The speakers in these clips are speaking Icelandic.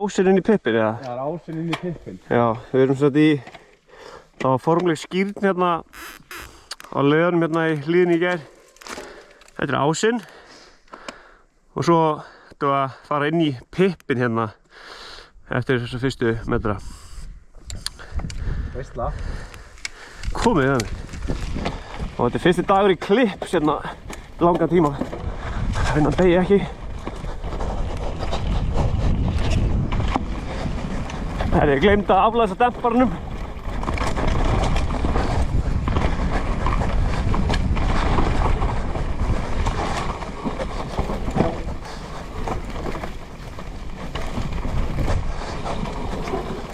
ásinn inn í pippin, eða? Það er ásinn inn í pippin. Já, við erum svolítið í... Það var formleg skýrn hérna á laugunum hérna í hlíðinni í gær. Þetta er ásinn. Og svo ættum við að fara inn í pippin hérna eftir þessu fyrstu metra. Veistla. Komið hérna. Og þetta er fyrsti dagur í klipp hérna langan tíma. Reyna að deyja ekki. Ég gleymdi að aflæsa demparnum.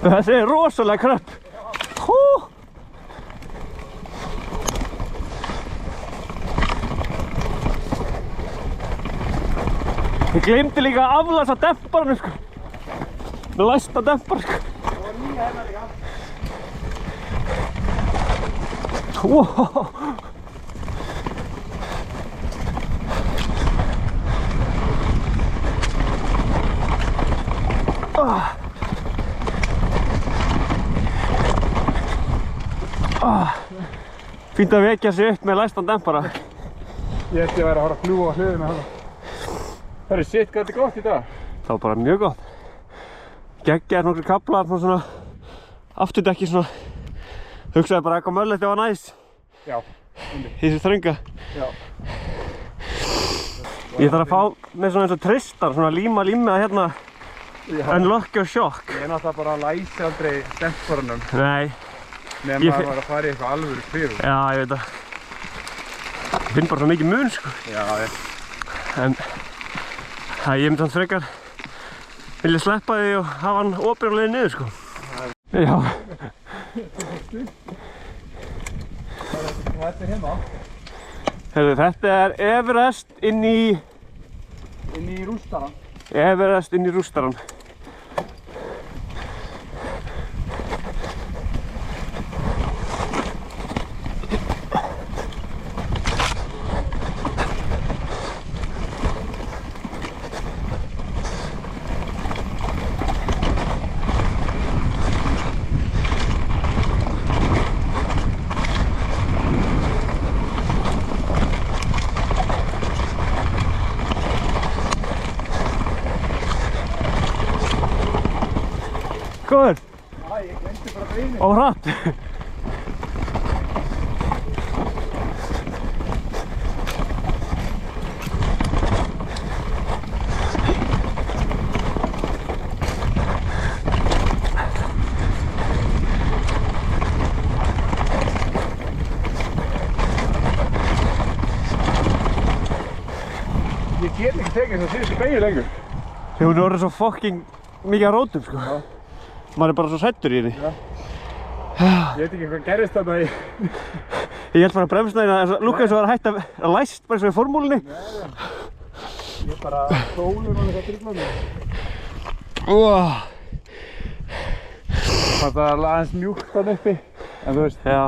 Þessi er rosalega kröpp. Ég gleymdi líka að aflæsa demparnum, sko. Með læsta dempar, sko. Það var nýja hérna líka. Wow. Fínt að vekja sig upp með læstan dempara. Ég ætti að vera að fara að fljúga á hliðina hérna. Það er shit, hvað þetta er gott í dag? Það var bara mjög gott. Geggjaðir nokkrir kaflar, svona afturdekki svona. Hugsaði bara eitthvað möllegt ef það var næs. Já. Í þessu þrönga. Já. Ég þarf að fá með svona eins og Tristan, svona líma hérna. Unlock og shock. Ég er náttúrulega bara að læsa aldrei demparunum. Nei. Nefn að maður að fara í eitthvað alvöru kviðu. Já, ég veit það. Ég finn bara svo mikið mun, sko. Já, En ég myndi samt frekar vilja sleppa því og hafa hann opinn á leiðinni niður, sko. Já. Hvað er hérna? Heyrðu, þetta er Everest inn í rústarann. Everest inn í rústarann. Góður? Já, ég glemti bara beinu. Ó, hratt. Ég get ekki tekið þess að síðustu beinu lengur. Hún er orðið svo fucking mikið að rótum, sko. Já. Maður er bara svo sættur í henni. Já. Ég veit ekki hvað gerist þarna í... Ég held bara að bremsnæðina, lúka eins og var að hætta að læst bara eins og í formúlunni. Ég bara stólur og eitthvað driflaði. Það er aðeins mjúkt þarna uppi. En þú veist, Já,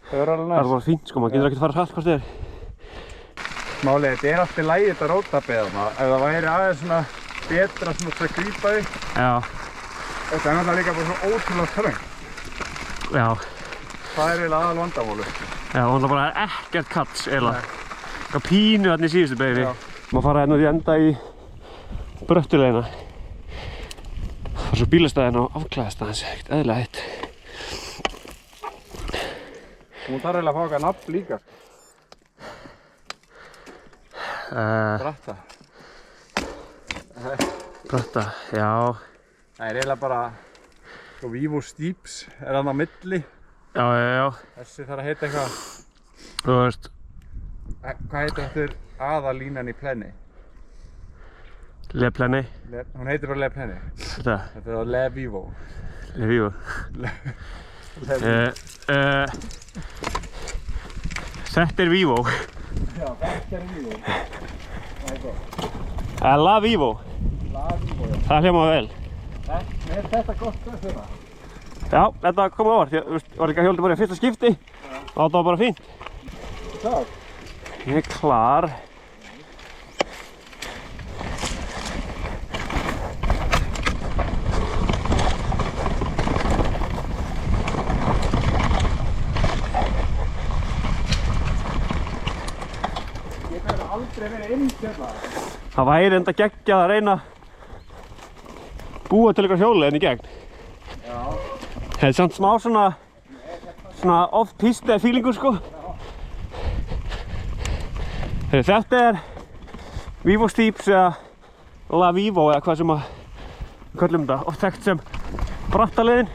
það er alveg það er næst. bara fínt, sko. Maður getur ekkert að fara hratt hvort þið er. Málið, þetta er alltaf lægi þetta rótapið þarna. Ef það væri aðeins svona betra svona til að grípa þig. Já. Þetta er náttúrulega líka bara svona ótrúlega þröngt. Já. Það er eiginlega aðal vandamálu. Já, og það bara er ekkert kats, eiginlega. Eitthvað pínu þarna í síðustu beginni. Já. Maður fara hérna út í enda í bröttulegina. Það er svo bílastæðin og afklæðastæðins, ekkert eðlilega heitt. Þú þarf eiginlega að fá eitthvað nafn líka. Bratta. Bratta, já. Það er eiginlega bara svo Vivo Steeps er hann á milli. Já. Þessi þarf að heita eitthvað. Þú veist. Hvað heitir þetta aðalínan í plenni? Le Plenny. Hún heitir bara Le Plenny. Þetta? Þetta er Le Vivo. Le Vivo. Þetta er Vivo. Já, þetta er Vivo. Það er gott. La Vivo. La Vivo, já. Það hljómaði vel. Er þetta gott þetta? Já, þetta kom á óvart. Ég var líka hjóldi bara í fyrsta skipti. Og þetta var bara fínt. Klár? Ég er klár. aldrei verið inn hérna. Það væri enda geggjað að reyna búa til eitthvað hjóli en í gegn. Já. Það er samt smá svona off-piste feelingur sko. Þetta er Vivo Steeps eða La Vivo eða hvað sem að við köllum þetta, oft þekkt sem brattaleiðin.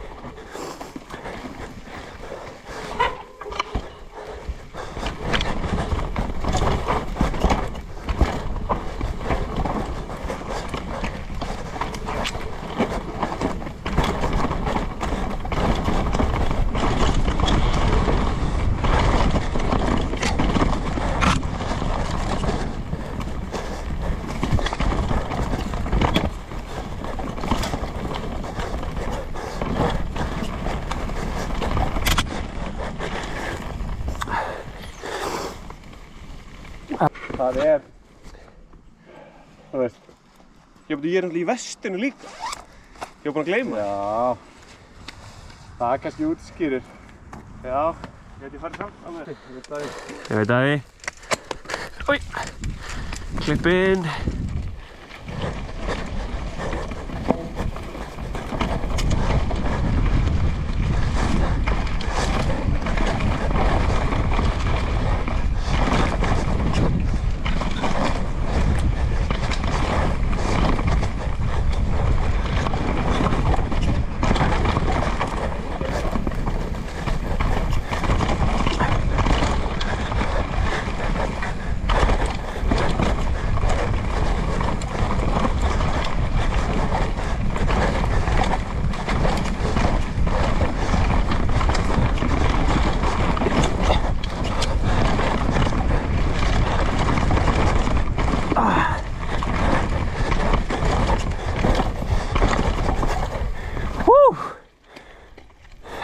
Það er, þú veist. Ég er náttúrulega í vestinu líka. Ég var búinn að gleyma það. Já. Það er kannski útskýrir. Já, ég farið fram á mér. Ég veit það. Ég veit það því. Új, klipp inn.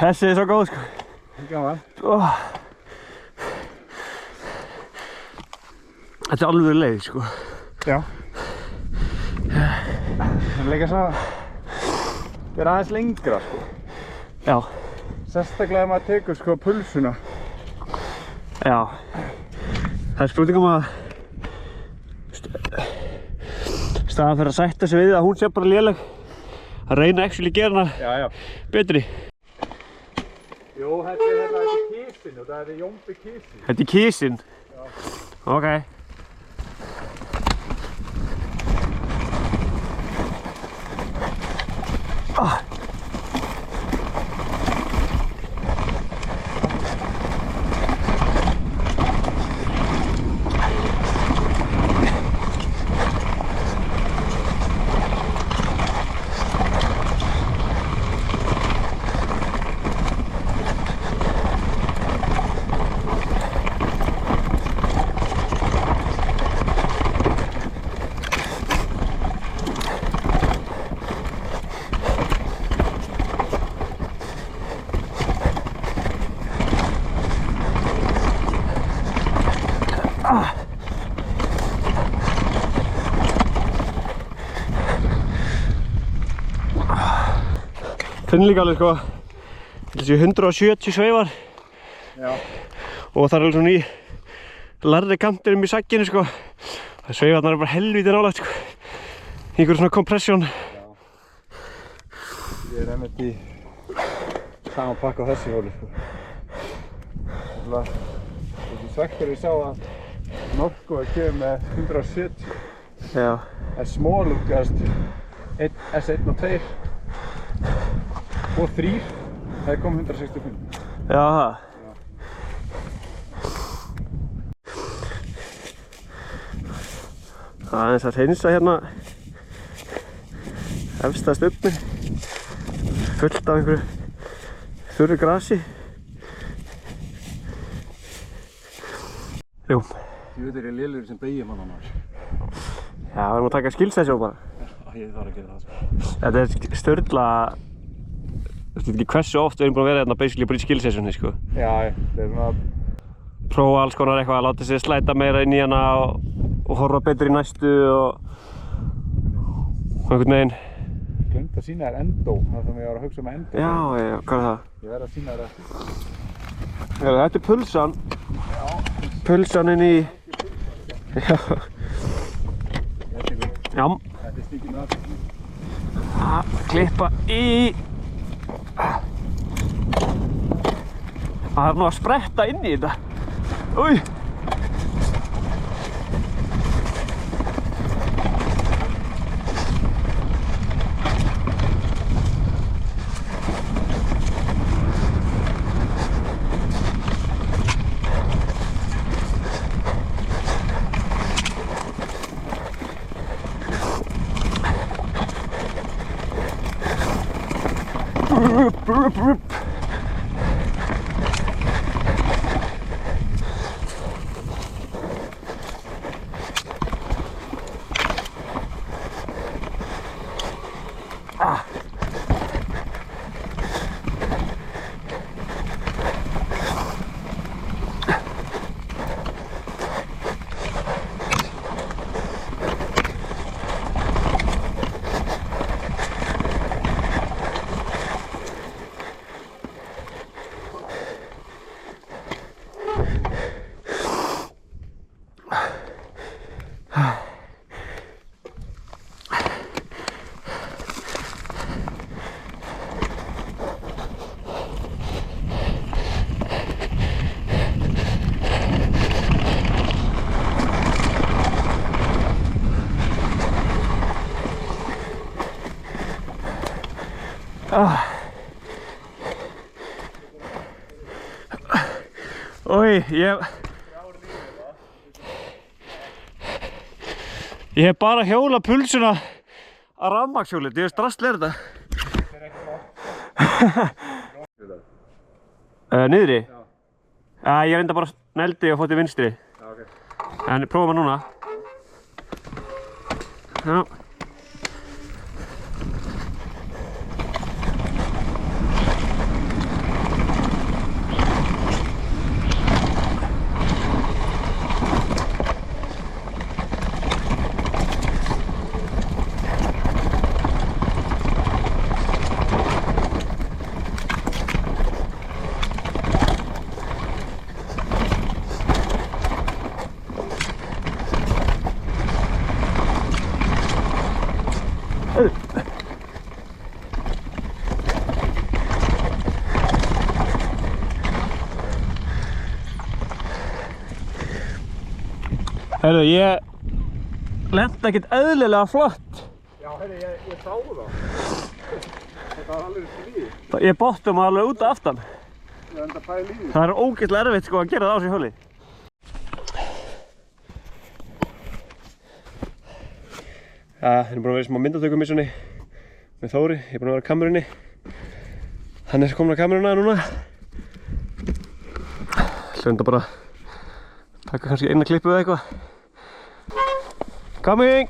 Þessi er svo góð sko. Gaman. Þetta er alveg leið sko. Já. Það er líka svona, það er aðeins lengra sko. Já. Sérstaklega ef maður tekur sko pulsuna. Já. Það er spurningum að staðan fyrir að sætta sig við að hún sé bara léleg. Að reyna actually gera hana betri. Jú, þetta er kísin og það er Jómbi kísin. Þetta er kísin? Já. Ok. Finn líka alveg sko, þessi 170 sveifar. Já. Og það er alveg svona í larri kantinum í sagginu sko. Það sveifarnar er bara helvítið nálægt sko. Einhver svona kompressjón. Já. Ég er einmitt í saman pakka á þessi hjóli sko. Þessi svektur ég sá að Norco kemur með 170. Já. Það er smólugast S1 og 2 og 3. Það kom 165. Já, það. Það er aðeins að hreinsa hérna efsta stubbinn. Fullt af einhverju þurru grasi. Jú. Ég veit ég lélugur sem beigir mann á maður. Já, við erum að taka skilsessjó bara. Ég þarf að gera það sko. Þetta er störla. Þú veist ekki hversu oft við erum búin að vera hérna basically bara í skilsessjónni sko. Já, það er svona prófa alls konar eitthvað, að láta sig slæta meira inn í hana og horfa betur í næstu og einhvern veginn. Glemt að sýna þér endó, það sem ég var að hugsa með endó. Já, hvað er það? Ég verð að sýna þér eftir. Þetta er pulsan. Já. Pulsan inn í... Já. Já. Þetta stíkir með aðtökkum. Klippa í. Það er nú að spretta inn í þetta. Új. Oj, ég hef bara hjólað pulsuna að rafmagnshjólið, ég veist drastlega þetta. Niðri? Já. Ég reynda bara sneldi og fótt í vinstri. Já, ok. En prófum að núna. Já. Heyrðu, ég lenti ekkert eðlilega flott. Já, heyrðu, ég sá það. Þetta var alveg slíð. Ég bottum alveg út af aftan. Ég enda pæli í því. Það er ógeðslega erfitt sko að gera það á sig hjóli. Það er búin að vera smá myndatökum í svonni með Þóri. Ég er búin að vera á kamerunni. Hann er komin á kameruna núna. Hljónda bara taka kannski eina klippu eða eitthvað. Coming!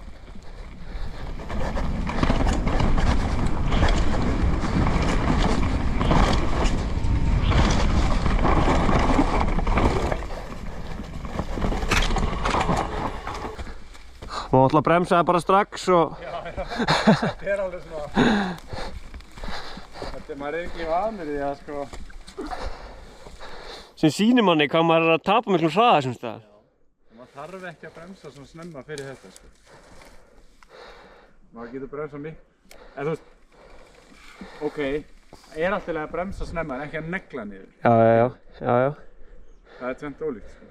Má alltaf bremsaði bara strax og... Já, þetta er alveg svona... Maður er ekki vanur í það sko... Sem sýnir manni hvað maður er að tapa miklum hraða þessum stað. Maður þarf ekki að bremsa svona snemma fyrir þetta sko. Maður getur bremsað mikið. En þú veist... Ok, það er alltaf að bremsa snemma en ekki að negla niður. Já. Það er tvennt ólíkt sko.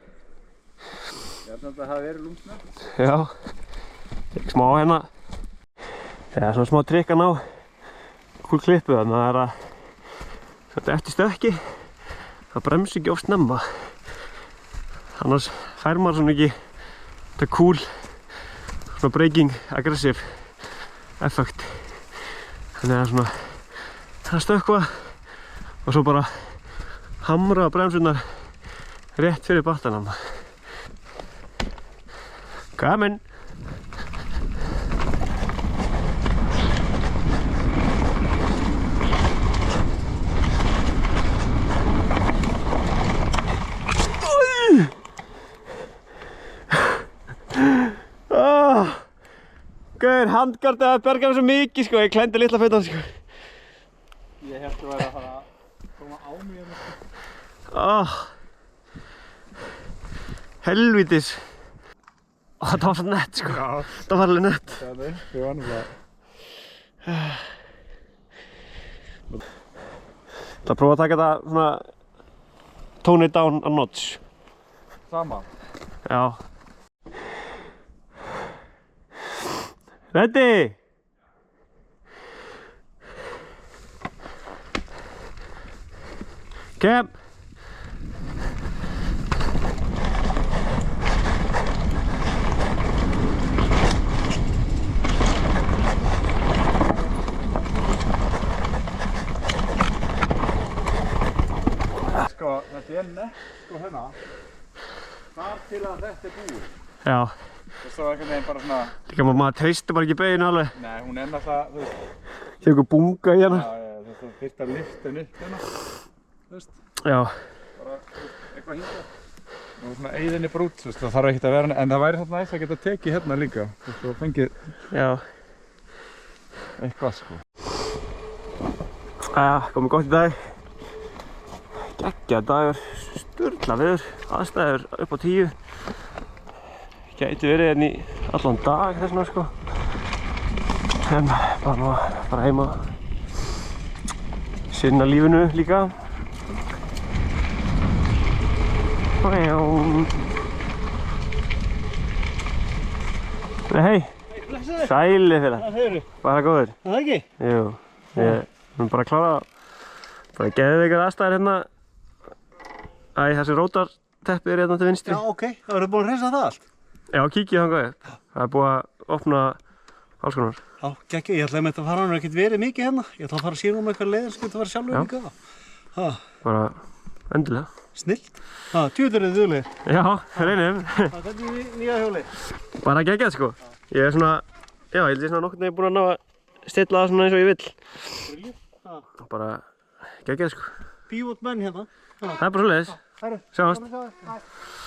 Ég held að það hafi verið lúmsnögg. Já. Ekki smá hérna. Það er svona smá trikk að ná kúl klippu þannig að það er að þetta eftir stökki það bremsi ekki of snemma. Annars fær maður svona ekki þetta kúl svona braking aggressive effekt. Þannig að svona það stökkva og svo bara hamra bremsunar rétt fyrir battanum. Coming! Gauður, handgardi að berga mér svo mikið sko, ég klændi litla feitan sko. Ég held að vera að fara að koma á mig hérna sko. Helvítis. þetta var svo nett sko. Já. Það var alveg nett. Það er, við varum bara... Það prófa að taka þetta svona tone it down a notch. Sama. Já. Ready? Kem. Sko, þetta er nett sko hérna. Þar til að þetta er búið. Já. Og svo einhvern veginn bara svona... Líka maður treystir bara ekki beginu alveg. Nei, hún er náttúrulega, þú veist... Hér einhver bunga í hana. Já, þú þyrft að lyfta henni upp hérna. Þú veist, Já. bara eitthvað hingað. Og svona eyðinni brút, þú veist, það þarf ekkert að vera henni. En það væri þarna næst að geta tekið hérna líka. Þú veist, og fengið... Já. Eitthvað sko. Jæja, komið gott í dag. Geggjaður dagur, sturla veður, aðstæður upp á 10. Gæti verið hérna í allan dag þessna sko. En bara heima sinna lífinu líka. Hei, sæli fyrir. Bara góður. Það ekki? Jú, ég er bara að klára bara geðveikar aðstæður hérna. Æ, þessi rótarteppi er hérna til vinstri. Já, ok. Það verður búin að hreinsa það allt. Já, kíkið þangað upp. Það er búið að opna alls konar. Já, geggja. Ég ætlaði með þetta að fara hann ekkert verið mikið hérna. Ég ætla að fara að sína eitthvað leiðir sem getur að fara sjálfur líka. Ha, Bara endilega. snillt. Ha, tjúður er þuðlegir. Já, reynum. Þetta er nýja hjóli. Bara geggjað sko. Ég er svona, já, ég held ég svona nokkurn veginn búinn að ná að stilla það svona eins og ég vill. Ha, Bara geggjað sko. pívot menn hérna. Það er bara svoleiðis. Herru, Sjáumst. gaman að sjá þig.